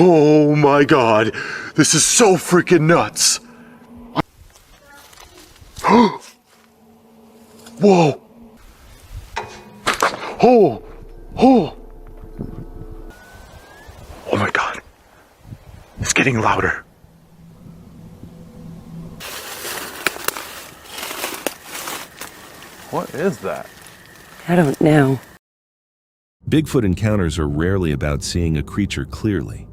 Oh my God, this is so freaking nuts. Whoa. Oh, oh. Oh my God, it's getting louder. What is that? I don't know. Bigfoot encounters are rarely about seeing a creature clearly.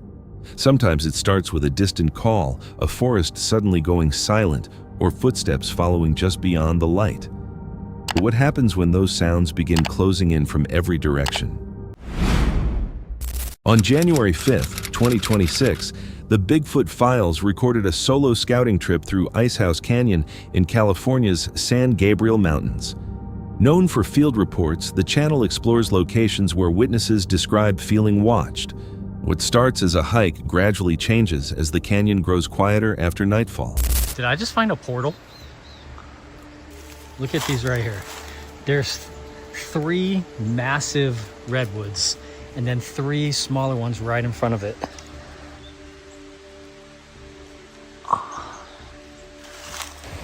Sometimes it starts with a distant call, a forest suddenly going silent, or footsteps following just beyond the light. But what happens when those sounds begin closing in from every direction? On January 5th, 2026, the Bigfoot Files recorded a solo scouting trip through Icehouse Canyon in California's San Gabriel Mountains. Known for field reports, the channel explores locations where witnesses describe feeling watched. What starts as a hike gradually changes as the canyon grows quieter after nightfall. Did I just find a portal? Look at these right here. There's 3 massive redwoods and then 3 smaller ones right in front of it.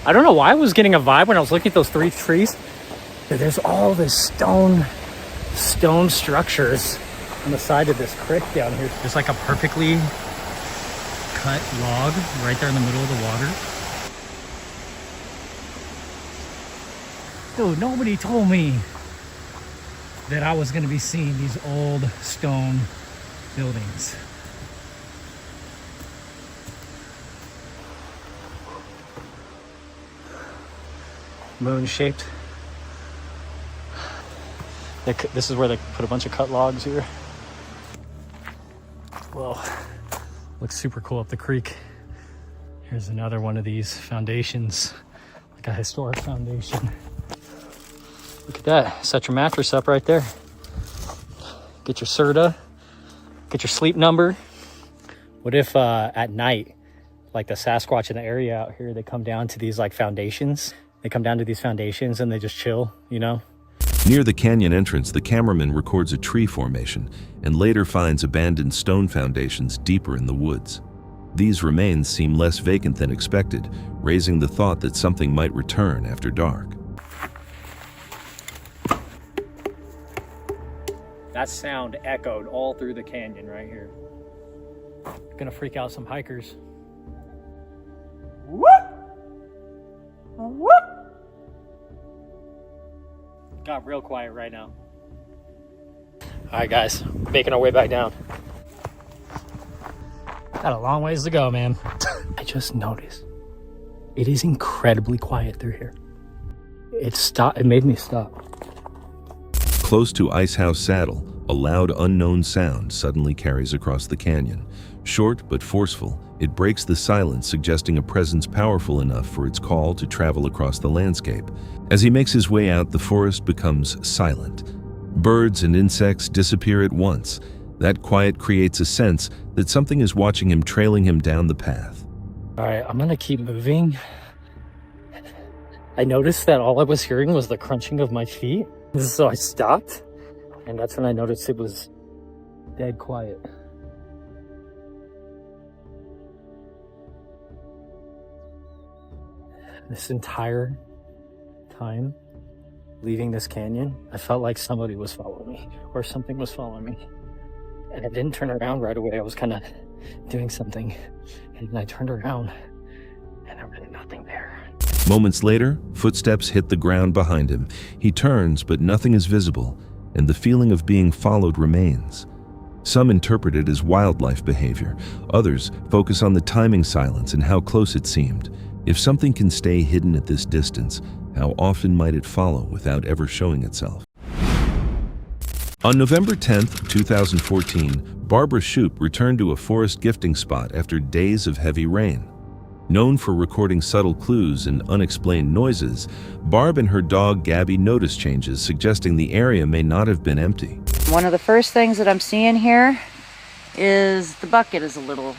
I don't know why I was getting a vibe when I was looking at those 3 trees. There's all this stone structures on the side of this creek down here. There's like a perfectly cut log right there in the middle of the water. Dude, nobody told me that I was gonna be seeing these old stone buildings. Moon-shaped. This is where they put a bunch of cut logs here. Whoa, looks super cool up the creek. Here's another one of these foundations, like a historic foundation. Look at that, set your mattress up right there. Get your Serta, get your sleep number. What if at night, like the Sasquatch in the area out here, they come down to these like foundations. They come down to these foundations and they just chill, you know? Near the canyon entrance, the cameraman records a tree formation and later finds abandoned stone foundations deeper in the woods. These remains seem less vacant than expected, raising the thought that something might return after dark. That sound echoed all through the canyon right here. Gonna freak out some hikers. Whoop! Whoop! Got real quiet right now. All right, guys, making our way back down. Got a long ways to go, man. I just noticed it is incredibly quiet through here. It made me stop. Close to Icehouse Saddle, a loud unknown sound suddenly carries across the canyon. Short but forceful, it breaks the silence, suggesting a presence powerful enough for its call to travel across the landscape. As he makes his way out, the forest becomes silent. Birds and insects disappear at once. That quiet creates a sense that something is watching him, trailing him down the path. All right, I'm gonna keep moving. I noticed that all I was hearing was the crunching of my feet. So I stopped, and that's when I noticed it was dead quiet. This entire time leaving this canyon, I felt like somebody was following me or something was following me. And I didn't turn around right away. I was kind of doing something, and then I turned around and there was nothing there. Moments later, footsteps hit the ground behind him. He turns, but nothing is visible, and the feeling of being followed remains. Some interpret it as wildlife behavior. Others focus on the timing silence and how close it seemed. If something can stay hidden at this distance, how often might it follow without ever showing itself? On November 10th, 2014, Barbara Shoup returned to a forest gifting spot after days of heavy rain. Known for recording subtle clues and unexplained noises, Barb and her dog Gabby noticed changes suggesting the area may not have been empty. One of the first things that I'm seeing here is the bucket is a little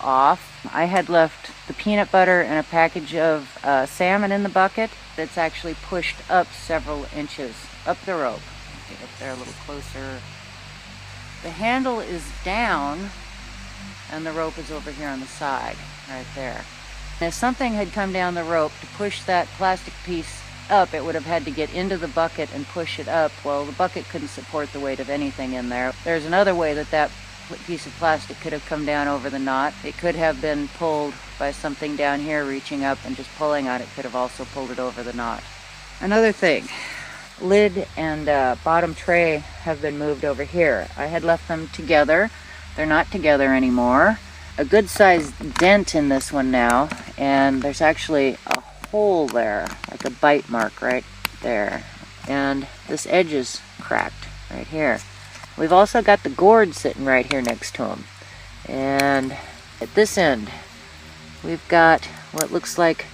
off. I had left the peanut butter and a package of salmon in the bucket. It's actually pushed up several inches up the rope. Get up there a little closer. The handle is down, and the rope is over here on the side, right there. If something had come down the rope to push that plastic piece up, it would have had to get into the bucket and push it up. Well, the bucket couldn't support the weight of anything in there. There's another way that that piece of plastic could have come down over the knot. It could have been pulled by something down here reaching up and just pulling on it could have also pulled it over the knot. Another thing, lid and bottom tray have been moved over here. I had left them together. They're not together anymore. A good sized dent in this one now, and there's actually a hole there, like a bite mark right there. And this edge is cracked right here. We've also got the gourd sitting right here next to them. And at this end, we've got what looks like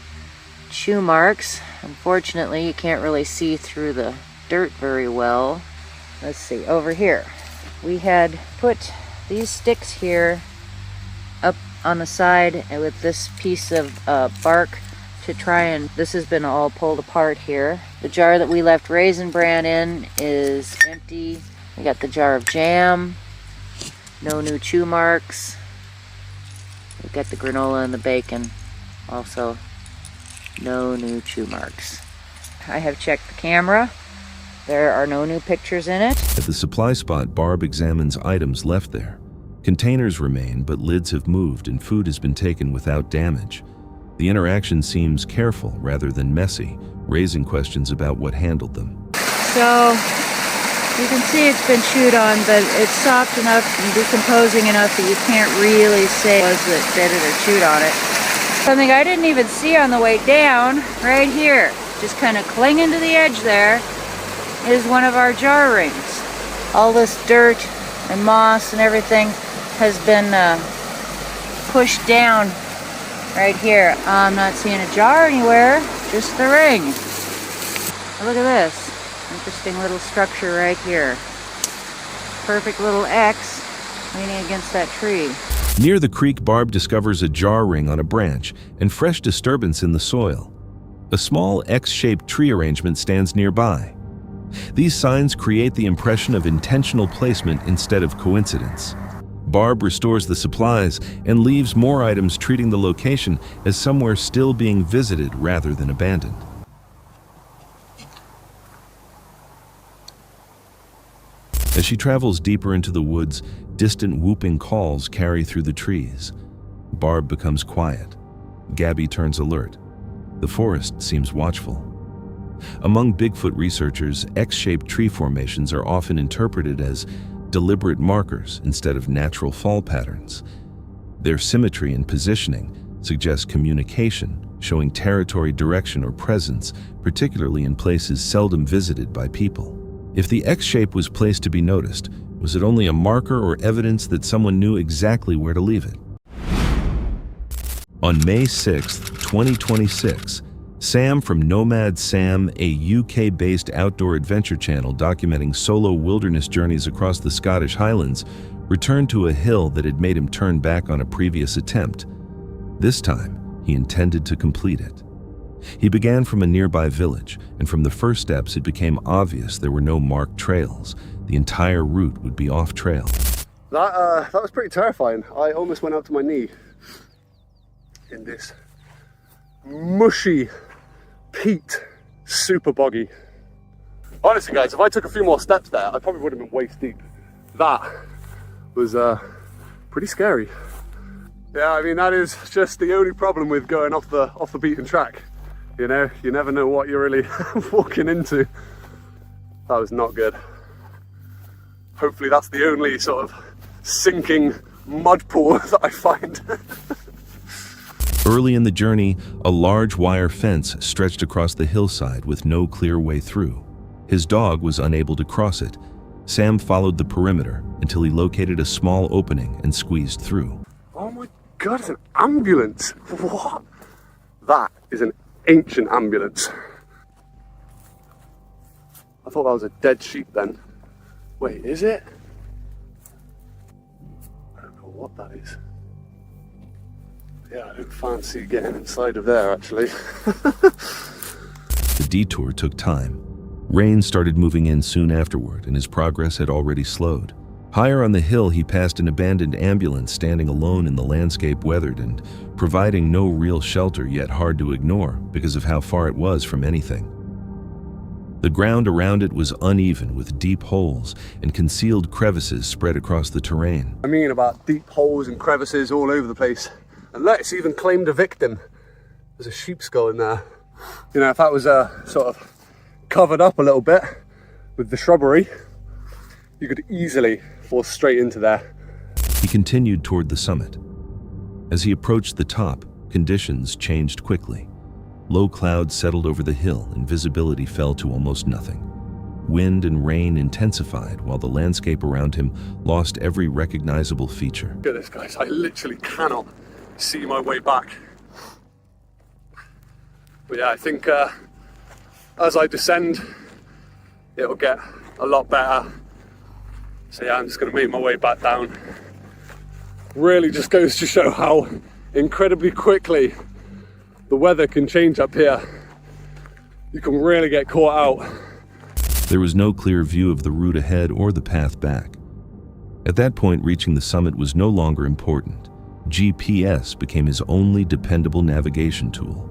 chew marks. Unfortunately, you can't really see through the dirt very well. Let's see, over here. We had put these sticks here up on the side with this piece of bark to try and, this has been all pulled apart here. The jar that we left Raisin Bran in is empty. We got the jar of jam, no new chew marks. We got the granola and the bacon, also no new chew marks. I have checked the camera. There are no new pictures in it. At the supply spot, Barb examines items left there. Containers remain, but lids have moved and food has been taken without damage. The interaction seems careful rather than messy, raising questions about what handled them. So, you can see it's been chewed on, but it's soft enough and decomposing enough that you can't really say was it bit it or chewed on it. Something I didn't even see on the way down, right here, just kind of clinging to the edge there, is one of our jar rings. All this dirt and moss and everything has been pushed down right here. I'm not seeing a jar anywhere, just the ring. Look at this. Interesting little structure right here. Perfect little X leaning against that tree. Near the creek, Barb discovers a jar ring on a branch and fresh disturbance in the soil. A small X-shaped tree arrangement stands nearby. These signs create the impression of intentional placement instead of coincidence. Barb restores the supplies and leaves more items, treating the location as somewhere still being visited rather than abandoned. As she travels deeper into the woods, distant whooping calls carry through the trees. Barb becomes quiet. Gabby turns alert. The forest seems watchful. Among Bigfoot researchers, X-shaped tree formations are often interpreted as deliberate markers instead of natural fall patterns. Their symmetry and positioning suggest communication, showing territory, direction, or presence, particularly in places seldom visited by people. If the X shape was placed to be noticed, was it only a marker or evidence that someone knew exactly where to leave it? On May 6, 2026, Sam from Nomad Sam, a UK-based outdoor adventure channel documenting solo wilderness journeys across the Scottish Highlands, returned to a hill that had made him turn back on a previous attempt. This time, he intended to complete it. He began from a nearby village, and from the first steps it became obvious there were no marked trails. The entire route would be off-trail. That was pretty terrifying. I almost went up to my knee in this mushy peat, super boggy. Honestly guys, if I took a few more steps there, I probably would have been waist deep. That was pretty scary. Yeah, I mean, that is just the only problem with going off the beaten track. You know, you never know what you're really walking into. That was not good. Hopefully that's the only sort of sinking mud pool that I find. Early in the journey, a large wire fence stretched across the hillside with no clear way through. His dog was unable to cross it. Sam followed the perimeter until he located a small opening and squeezed through. Oh my God, it's an ambulance. What? That is an ancient ambulance. I thought that was a dead sheep then. Wait, is it? I don't know what that is. Yeah, I don't fancy getting inside of there actually. The detour took time. Rain started moving in soon afterward, and his progress had already slowed. Higher on the hill, he passed an abandoned ambulance standing alone in the landscape, weathered and providing no real shelter, yet hard to ignore because of how far it was from anything. The ground around it was uneven, with deep holes and concealed crevices spread across the terrain. I mean about deep holes and crevices all over the place. And look, it's even claimed a victim. There's a sheep skull in there. You know, if that was sort of covered up a little bit with the shrubbery, you could easily fall straight into there. He continued toward the summit. As he approached the top, conditions changed quickly. Low clouds settled over the hill and visibility fell to almost nothing. Wind and rain intensified while the landscape around him lost every recognizable feature. Look at this, guys. I literally cannot see my way back. But yeah, I think as I descend, it'll get a lot better. So yeah, I'm just going to make my way back down. Really just goes to show how incredibly quickly the weather can change up here. You can really get caught out. There was no clear view of the route ahead or the path back. At that point, reaching the summit was no longer important. GPS became his only dependable navigation tool.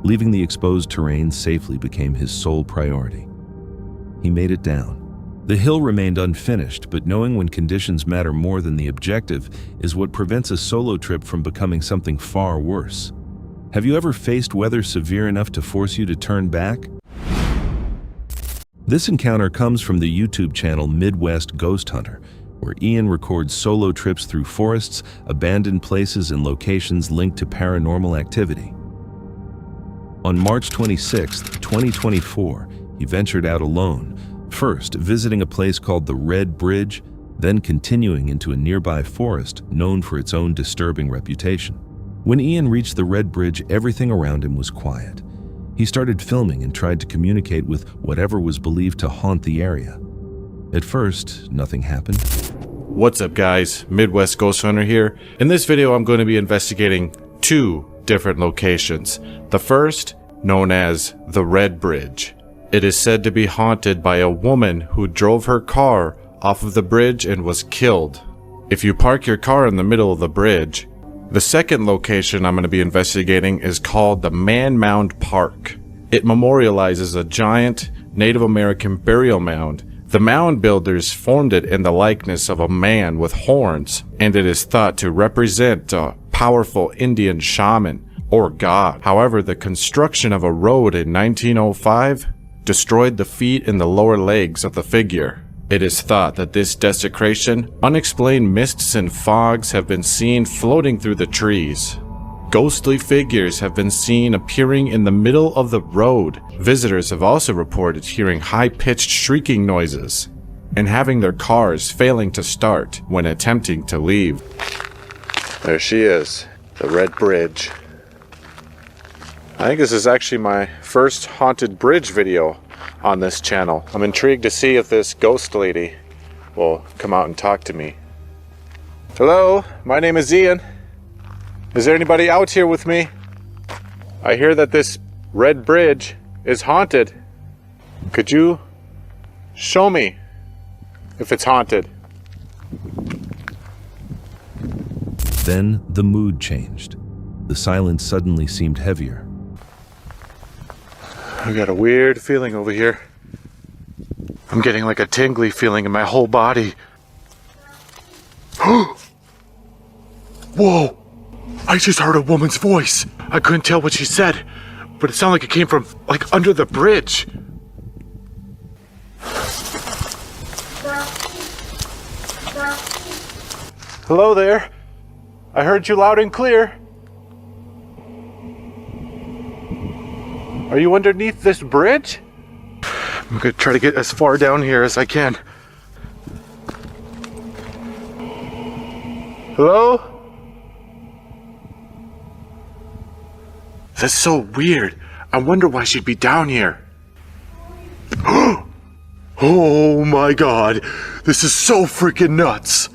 Leaving the exposed terrain safely became his sole priority. He made it down. The hill remained unfinished, but knowing when conditions matter more than the objective is what prevents a solo trip from becoming something far worse. Have you ever faced weather severe enough to force you to turn back? This encounter comes from the YouTube channel Midwest Ghost Hunter, where Ian records solo trips through forests, abandoned places, and locations linked to paranormal activity. On March 26, 2024, he ventured out alone, first visiting a place called the Red Bridge, then continuing into a nearby forest known for its own disturbing reputation. When Ian reached the Red Bridge, everything around him was quiet. He started filming and tried to communicate with whatever was believed to haunt the area. At first, nothing happened. What's up, guys? Midwest Ghost Hunter here. In this video, I'm going to be investigating two different locations. The first, known as the Red Bridge. It is said to be haunted by a woman who drove her car off of the bridge and was killed. If you park your car in the middle of the bridge. The second location I'm going to be investigating is called the Man Mound Park. It memorializes a giant Native American burial mound. The mound builders formed it in the likeness of a man with horns, and it is thought to represent a powerful Indian shaman or god. However, the construction of a road in 1905 destroyed the feet and the lower legs of the figure. It is thought that this desecration, unexplained mists and fogs have been seen floating through the trees. Ghostly figures have been seen appearing in the middle of the road. Visitors have also reported hearing high-pitched shrieking noises and having their cars failing to start when attempting to leave. There she is, the Red Bridge. I think this is actually my first haunted bridge video on this channel. I'm intrigued to see if this ghost lady will come out and talk to me. Hello, my name is Ian. Is there anybody out here with me? I hear that this Red Bridge is haunted. Could you show me if it's haunted? Then the mood changed. The silence suddenly seemed heavier. I got a weird feeling over here. I'm getting like a tingly feeling in my whole body. Whoa! I just heard a woman's voice. I couldn't tell what she said, but it sounded like it came from, like, under the bridge. Hello there. I heard you loud and clear. Are you underneath this bridge? I'm gonna try to get as far down here as I can. Hello? That's so weird. I wonder why she'd be down here. Oh my god. This is so freaking nuts.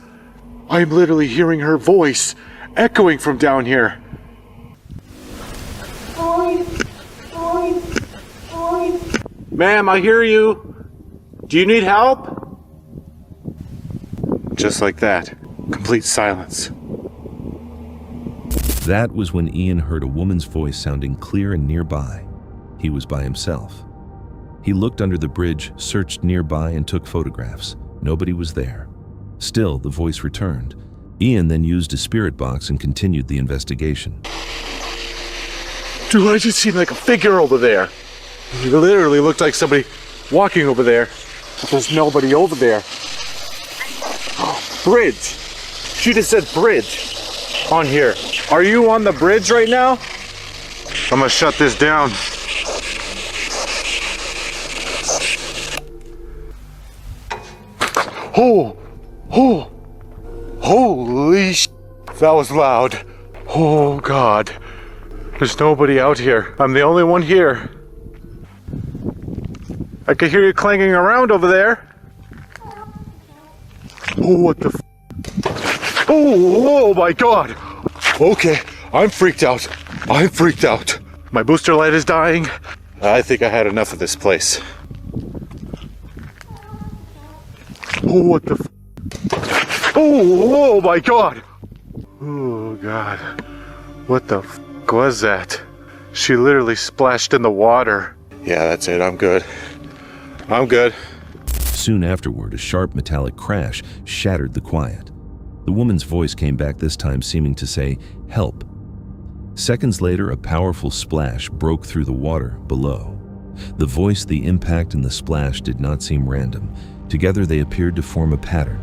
I'm literally hearing her voice echoing from down here. Ma'am, I hear you. Do you need help? just like that, complete silence. That was when Ian heard a woman's voice sounding clear and nearby. He was by himself. He looked under the bridge, searched nearby, and took photographs. Nobody was there. Still, the voice returned. Ian then used a spirit box and continued the investigation. Dude, I just seen like a figure over there. It literally looked like somebody walking over there, but there's nobody over there. Bridge. She just said bridge on here. Are you on the bridge right now? I'm gonna shut this down. Oh, holy sh! That was loud. Oh God. There's nobody out here. I'm the only one here. I can hear you clanging around over there. Oh, what the f? Oh my God. Okay, I'm freaked out. I'm freaked out. My booster light is dying. I think I had enough of this place. Oh, what the f? Oh my God. Oh God. What the f was that? She literally splashed in the water. Yeah, that's it. I'm good. I'm good. Soon afterward, a sharp metallic crash shattered the quiet. The woman's voice came back, this time seeming to say, "Help." Seconds later, a powerful splash broke through the water below. The voice, the impact, and the splash did not seem random. Together they appeared to form a pattern.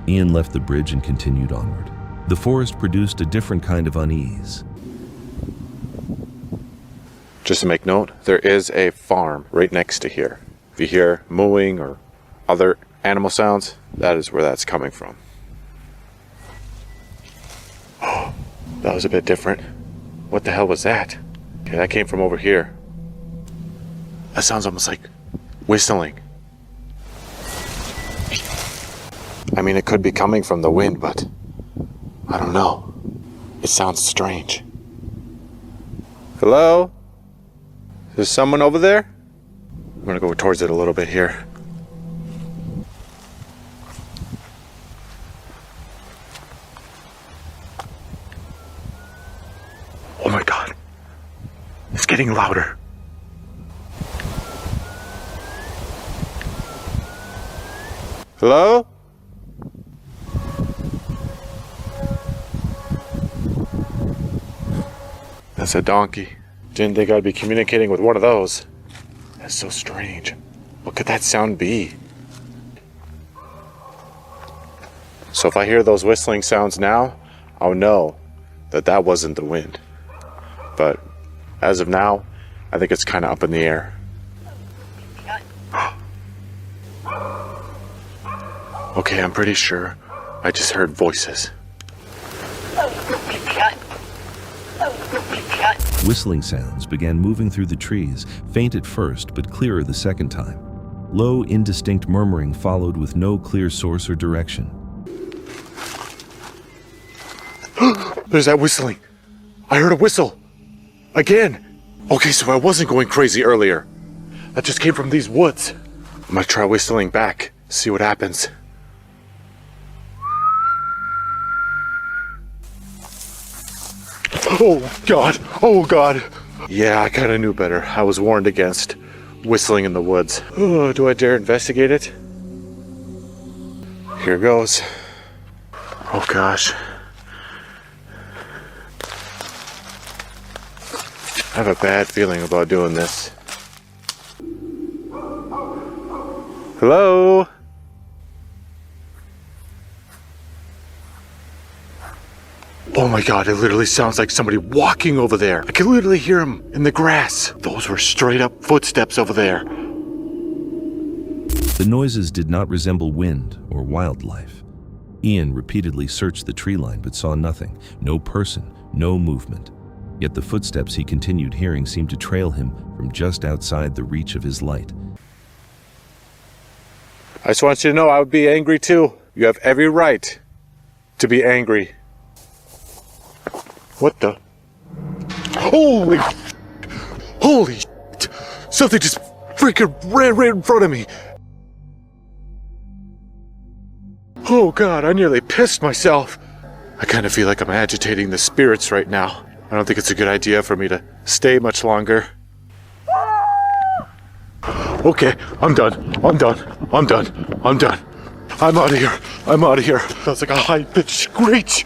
Ian left the bridge and continued onward. The forest produced a different kind of unease. Just to make note, there is a farm right next to here. If you hear mooing or other animal sounds, that is where that's coming from. That was a bit different. What the hell was that? Okay, that came from over here. That sounds almost like whistling. I mean, it could be coming from the wind, but I don't know. It sounds strange. Hello? Is there someone over there? I'm gonna go towards it a little bit here. Oh my God. It's getting louder. Hello? That's a donkey. Didn't think I'd be communicating with one of those. That's so strange. What could that sound be? So if I hear those whistling sounds now, I'll know that that wasn't the wind. But as of now, I think it's kind of up in the air. Okay, I'm pretty sure I just heard voices. Whistling sounds began moving through the trees, faint at first, but clearer the second time. Low, indistinct murmuring followed with no clear source or direction. There's that whistling. I heard a whistle. Again. Okay, so I wasn't going crazy earlier. That just came from these woods. I'm gonna try whistling back, see what happens. Oh God, oh God. Yeah, I kinda knew better. I was warned against whistling in the woods. Oh, do I dare investigate it? Here goes. Oh gosh. I have a bad feeling about doing this. Hello? Oh my God, it literally sounds like somebody walking over there. I can literally hear him in the grass. Those were straight up footsteps over there. The noises did not resemble wind or wildlife. Ian repeatedly searched the tree line but saw nothing. No person, no movement. Yet the footsteps he continued hearing seemed to trail him from just outside the reach of his light. I just want you to know I would be angry too. You have every right to be angry. What the? Holy shit. Something just freaking ran right in front of me. Oh God, I nearly pissed myself. I kind of feel like I'm agitating the spirits right now. I don't think it's a good idea for me to stay much longer. Okay, I'm done. I'm done. I'm done. I'm done. I'm out of here. I'm out of here. That's like a high-pitched screech.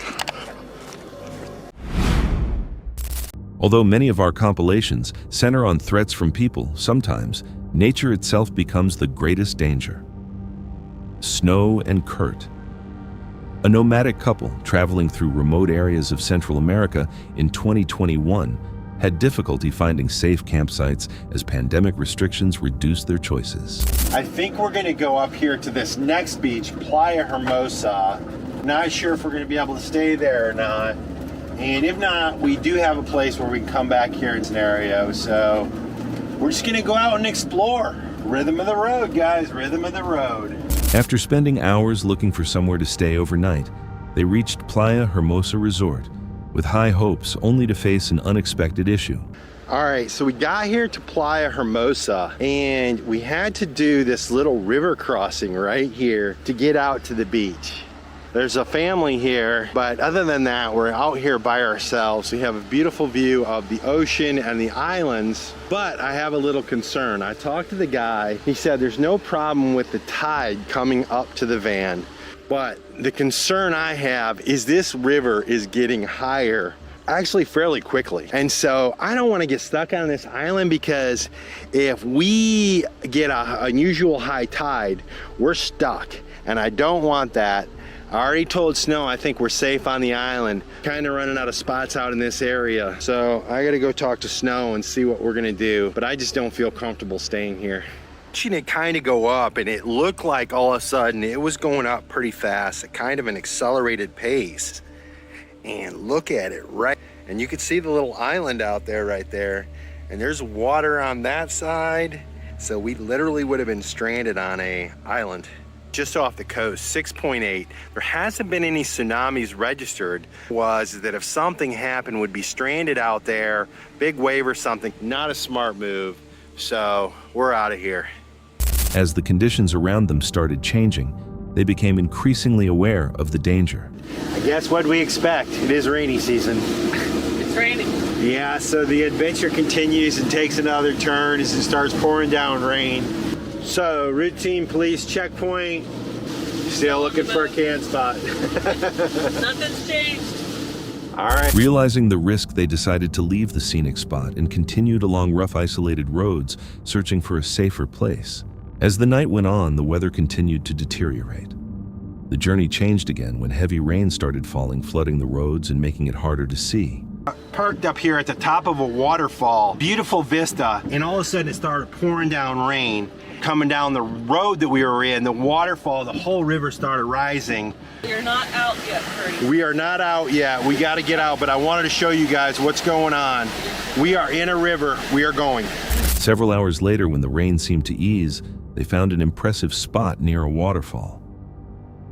Although many of our compilations center on threats from people, sometimes nature itself becomes the greatest danger. Snow and Kurt, a nomadic couple traveling through remote areas of Central America in 2021, had difficulty finding safe campsites as pandemic restrictions reduced their choices. I think we're going to go up here to this next beach, Playa Hermosa. Not sure if we're going to be able to stay there or not. And if not, we do have a place where we can come back here in scenario. So we're just going to go out and explore. Rhythm of the road, guys. Rhythm of the road. After spending hours looking for somewhere to stay overnight, they reached Playa Hermosa Resort with high hopes, only to face an unexpected issue. All right, so we got here to Playa Hermosa and we had to do this little river crossing right here to get out to the beach. There's a family here, but other than that, we're out here by ourselves. We have a beautiful view of the ocean and the islands, but I have a little concern. I talked to the guy. He said there's no problem with the tide coming up to the van, but the concern I have is this river is getting higher actually fairly quickly. And so I don't want to get stuck on this island, because if we get an unusual high tide, we're stuck, and I don't want that. I already told Snow I think we're safe on the island. Kind of running out of spots out in this area. So I gotta go talk to Snow and see what we're gonna do. But I just don't feel comfortable staying here. Watching it kind of go up, and it looked like all of a sudden it was going up pretty fast, at kind of an accelerated pace. And look at it, right? And you can see the little island out there right there. And there's water on that side. So we literally would have been stranded on an island just off the coast, 6.8. There hasn't been any tsunamis registered. Was that if something happened, would be stranded out there, big wave or something. Not a smart move. So we're out of here. As the conditions around them started changing, they became increasingly aware of the danger. I guess what we expect. It is rainy season. It's raining. Yeah, so the adventure continues and takes another turn as it starts pouring down rain. So, routine police checkpoint. Still looking for a can spot. Nothing's changed. All right. Realizing the risk, they decided to leave the scenic spot and continued along rough, isolated roads, searching for a safer place. As the night went on, the weather continued to deteriorate. The journey changed again when heavy rain started falling, flooding the roads and making it harder to see. Parked up here at the top of a waterfall, beautiful vista, and all of a sudden it started pouring down rain. Coming down the road that we were in, the waterfall, the whole river started rising. You're not out yet, Curdy. We are not out yet. We got to get out, but I wanted to show you guys what's going on. We are in a river. We are going. Several hours later, when the rain seemed to ease, they found an impressive spot near a waterfall.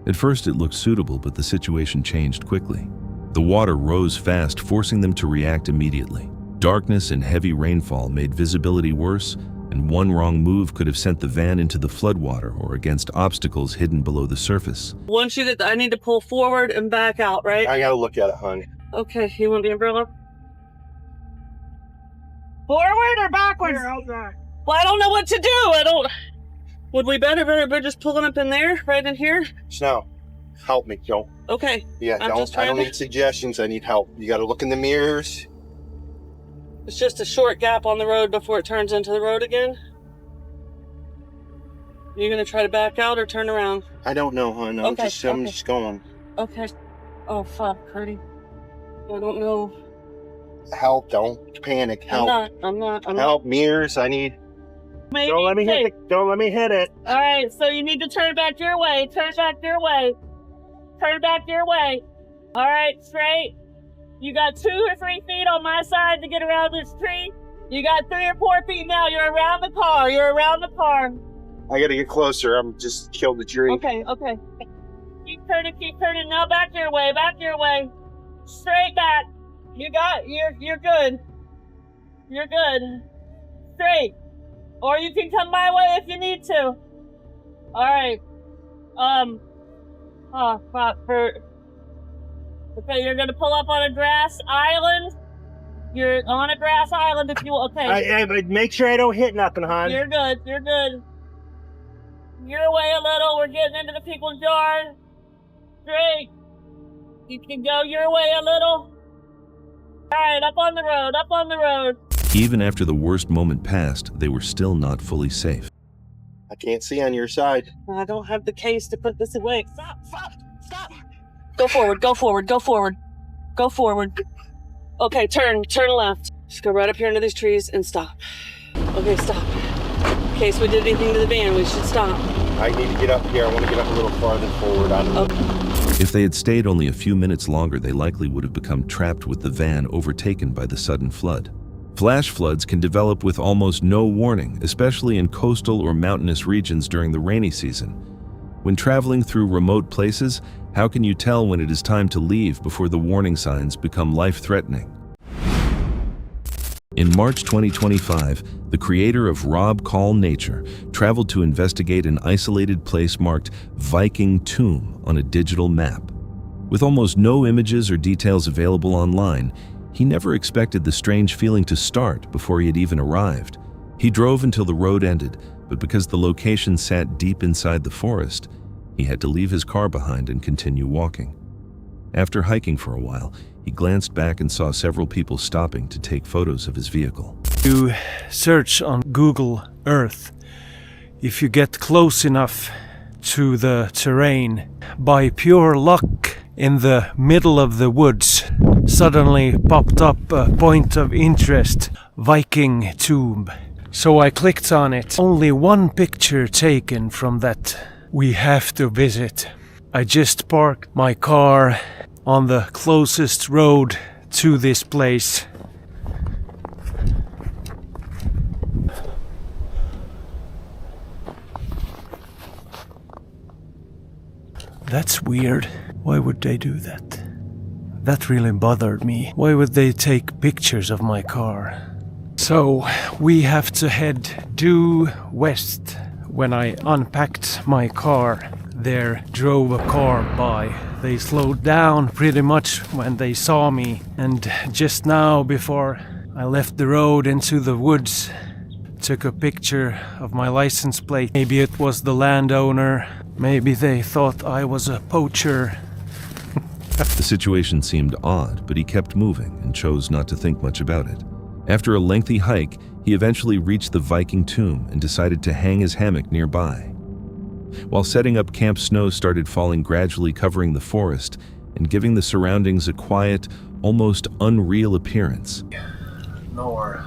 At first it looked suitable, but the situation changed quickly. The water rose fast, forcing them to react immediately. Darkness and heavy rainfall made visibility worse, and one wrong move could have sent the van into the floodwater or against obstacles hidden below the surface. Once you I need to pull forward and back out, right? I got to look at it, honey. Okay, you want the umbrella? Forward or backwards? Well, I don't know what to do. Would we better just pulling up in there, right in here? Snow, help me, Joe. Okay. Yeah, I don't need suggestions. I need help. You got to look in the mirrors. It's just a short gap on the road before it turns into the road again. You gonna try to back out or turn around? I don't know, hon. I'm Okay, just going. Okay. Oh, fuck, Curdy. I don't know. Help! Don't panic. Help! I'm not. Help! Mirrors. I need. Maybe Don't let me hit it. Don't let me hit it. All right, so you need to turn back your way. Turn back your way. Turn back your way. All right, straight. You got 2 or 3 feet on my side to get around this tree. You got 3 or 4 feet now. You're around the car. I gotta get closer. I'm just killed the tree. Okay. Keep turning. Now back your way. Straight back. You're good. You're good. Straight. Or you can come my way if you need to. All right. Oh, fuck, hurt. Okay, you're gonna pull up on a grass island. You're on a grass island if you, okay. But make sure I don't hit nothing, hon. You're good, you're good. Your way a little, we're getting into the people's yard. Straight. You can go your way a little. Alright, up on the road, up on the road. Even after the worst moment passed, they were still not fully safe. I can't see on your side. I don't have the case to put this away. Stop, stop, stop. Go forward, go forward, go forward. Go forward. Okay, turn left. Just go right up here into these trees and stop. Okay, stop. In case we did anything to the van, we should stop. I need to get up here. I want to get up a little farther forward. If they had stayed only a few minutes longer, they likely would have become trapped with the van overtaken by the sudden flood. Flash floods can develop with almost no warning, especially in coastal or mountainous regions during the rainy season. When traveling through remote places, how can you tell when it is time to leave before the warning signs become life-threatening? In March 2025, the creator of Rob Call Nature traveled to investigate an isolated place marked Viking Tomb on a digital map. With almost no images or details available online, he never expected the strange feeling to start before he had even arrived. He drove until the road ended, but because the location sat deep inside the forest, he had to leave his car behind and continue walking. After hiking for a while, he glanced back and saw several people stopping to take photos of his vehicle. You search on Google Earth. If you get close enough to the terrain, by pure luck, in the middle of the woods, suddenly popped up a point of interest, Viking Tomb. So I clicked on it. Only one picture taken from that. We have to visit. I just parked my car on the closest road to this place. That's weird. Why would they do that? That really bothered me. Why would they take pictures of my car? So we have to head due west. When I unpacked my car, there drove a car by. They slowed down pretty much when they saw me, and just now, before I left the road into the woods, took a picture of my license plate. Maybe it was the landowner. Maybe they thought I was a poacher. The situation seemed odd, but he kept moving and chose not to think much about it. After a lengthy hike, he eventually reached the Viking Tomb and decided to hang his hammock nearby. While setting up camp, snow started falling, gradually covering the forest and giving the surroundings a quiet, almost unreal appearance. Nowhere.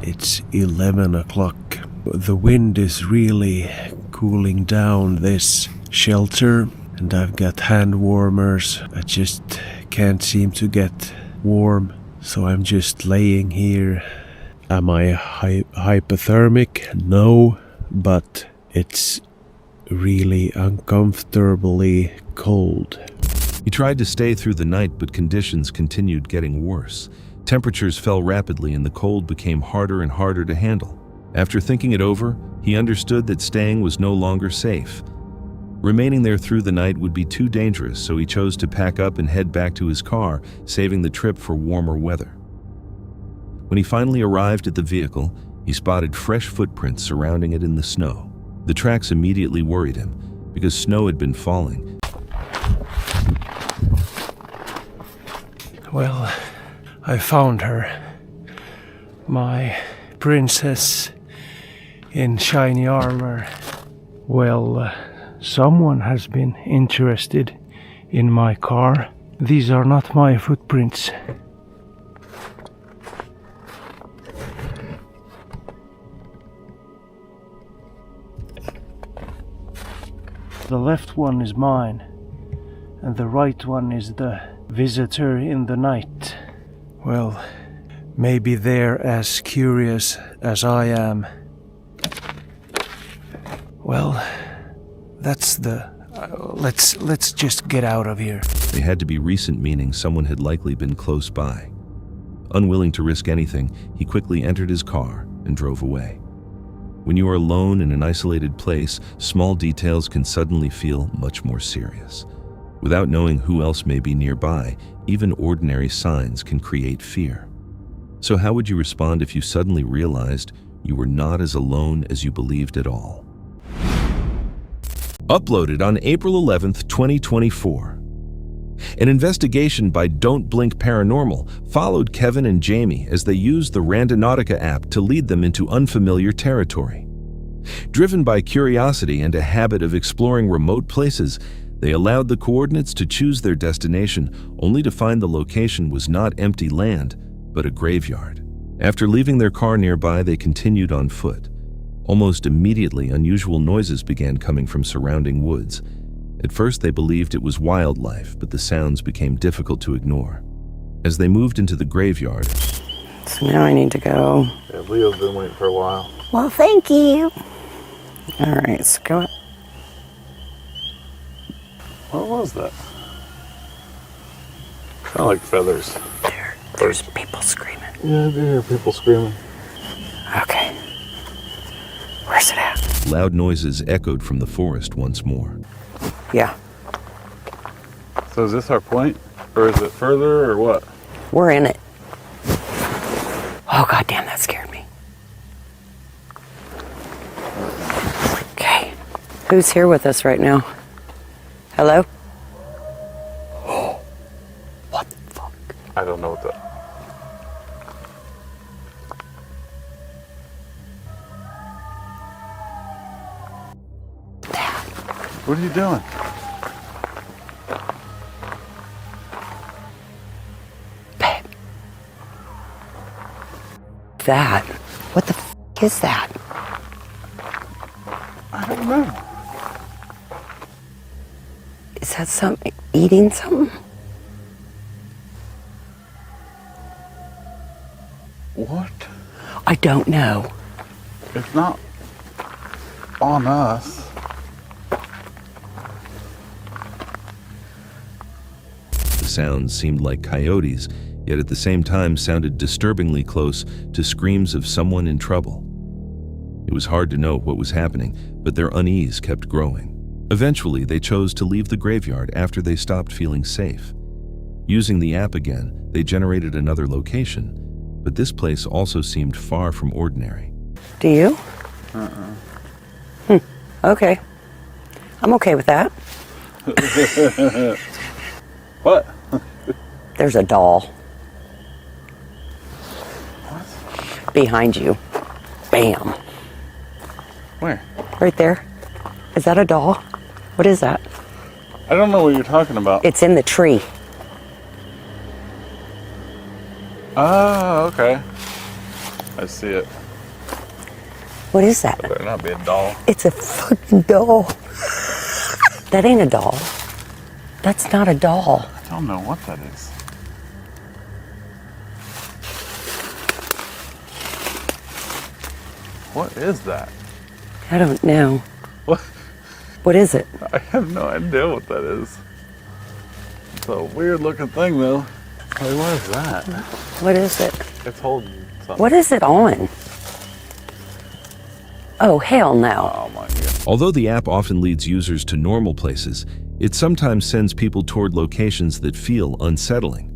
It's 11 o'clock. The wind is really cooling down this shelter, and I've got hand warmers. I just can't seem to get warm, so I'm just laying here. Am I hypothermic? No, but it's really uncomfortably cold. He tried to stay through the night, but conditions continued getting worse. Temperatures fell rapidly and the cold became harder and harder to handle. After thinking it over, he understood that staying was no longer safe. Remaining there through the night would be too dangerous, so he chose to pack up and head back to his car, saving the trip for warmer weather. When he finally arrived at the vehicle, he spotted fresh footprints surrounding it in the snow. The tracks immediately worried him, because snow had been falling. Well, I found her. My princess in shiny armor. Well, someone has been interested in my car. These are not my footprints. The left one is mine, and the right one is the visitor in the night. Well, maybe they're as curious as I am. Well, that's the... let's just get out of here. They had to be recent, meaning someone had likely been close by. Unwilling to risk anything, he quickly entered his car and drove away. When you are alone in an isolated place, small details can suddenly feel much more serious. Without knowing who else may be nearby, even ordinary signs can create fear. So how would you respond if you suddenly realized you were not as alone as you believed at all? Uploaded on April 11th, 2024. An investigation by Don't Blink Paranormal followed Kevin and Jamie as they used the Randonautica app to lead them into unfamiliar territory. Driven by curiosity and a habit of exploring remote places, they allowed the coordinates to choose their destination, only to find the location was not empty land, but a graveyard. After leaving their car nearby, they continued on foot. Almost immediately, unusual noises began coming from surrounding woods. At first, they believed it was wildlife, but the sounds became difficult to ignore. As they moved into the graveyard... So now I need to go. Yeah, Leo's been waiting for a while. Well, thank you. All right, so go. What was that? Kind of like feathers. There's people screaming. Yeah, I do hear people screaming. Okay. Where's it at? Loud noises echoed from the forest once more. Yeah, So is this our point? Or is it further, or what? we're in it. Oh, goddamn, that scared me. Okay. Who's here with us right now? Hello? What the fuck? I don't know what that... What are you doing? Babe. That. What the f is that? I don't know. Is that something? Eating something? What? I don't know. It's not on us. The sounds seemed like coyotes, yet at the same time sounded disturbingly close to screams of someone in trouble. It was hard to know what was happening, but their unease kept growing. Eventually, they chose to leave the graveyard after they stopped feeling safe. Using the app again, they generated another location, but this place also seemed far from ordinary. Do you? Okay. I'm okay with that. What? There's a doll. What? Behind you. Bam. Where? Right there. Is that a doll? What is that? I don't know what you're talking about. It's in the tree. Oh, okay. I see it. What is that? Better not be a doll. It's a fucking doll. That ain't a doll. That's not a doll. I don't know what that is. What is that? I don't know. What? What is it? I have no idea what that is. It's a weird looking thing though. Hey, what is that? What is it? It's holding something. What is it on? Oh, hell no. Oh my god. Although the app often leads users to normal places, it sometimes sends people toward locations that feel unsettling.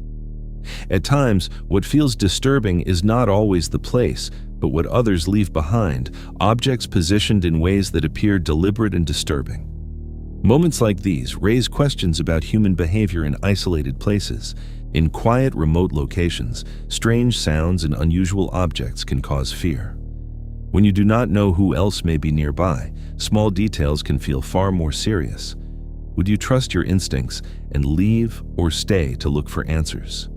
At times, what feels disturbing is not always the place, but what others leave behind, objects positioned in ways that appear deliberate and disturbing. Moments like these raise questions about human behavior in isolated places. In quiet, remote locations, strange sounds and unusual objects can cause fear. When you do not know who else may be nearby, small details can feel far more serious. Would you trust your instincts and leave or stay to look for answers?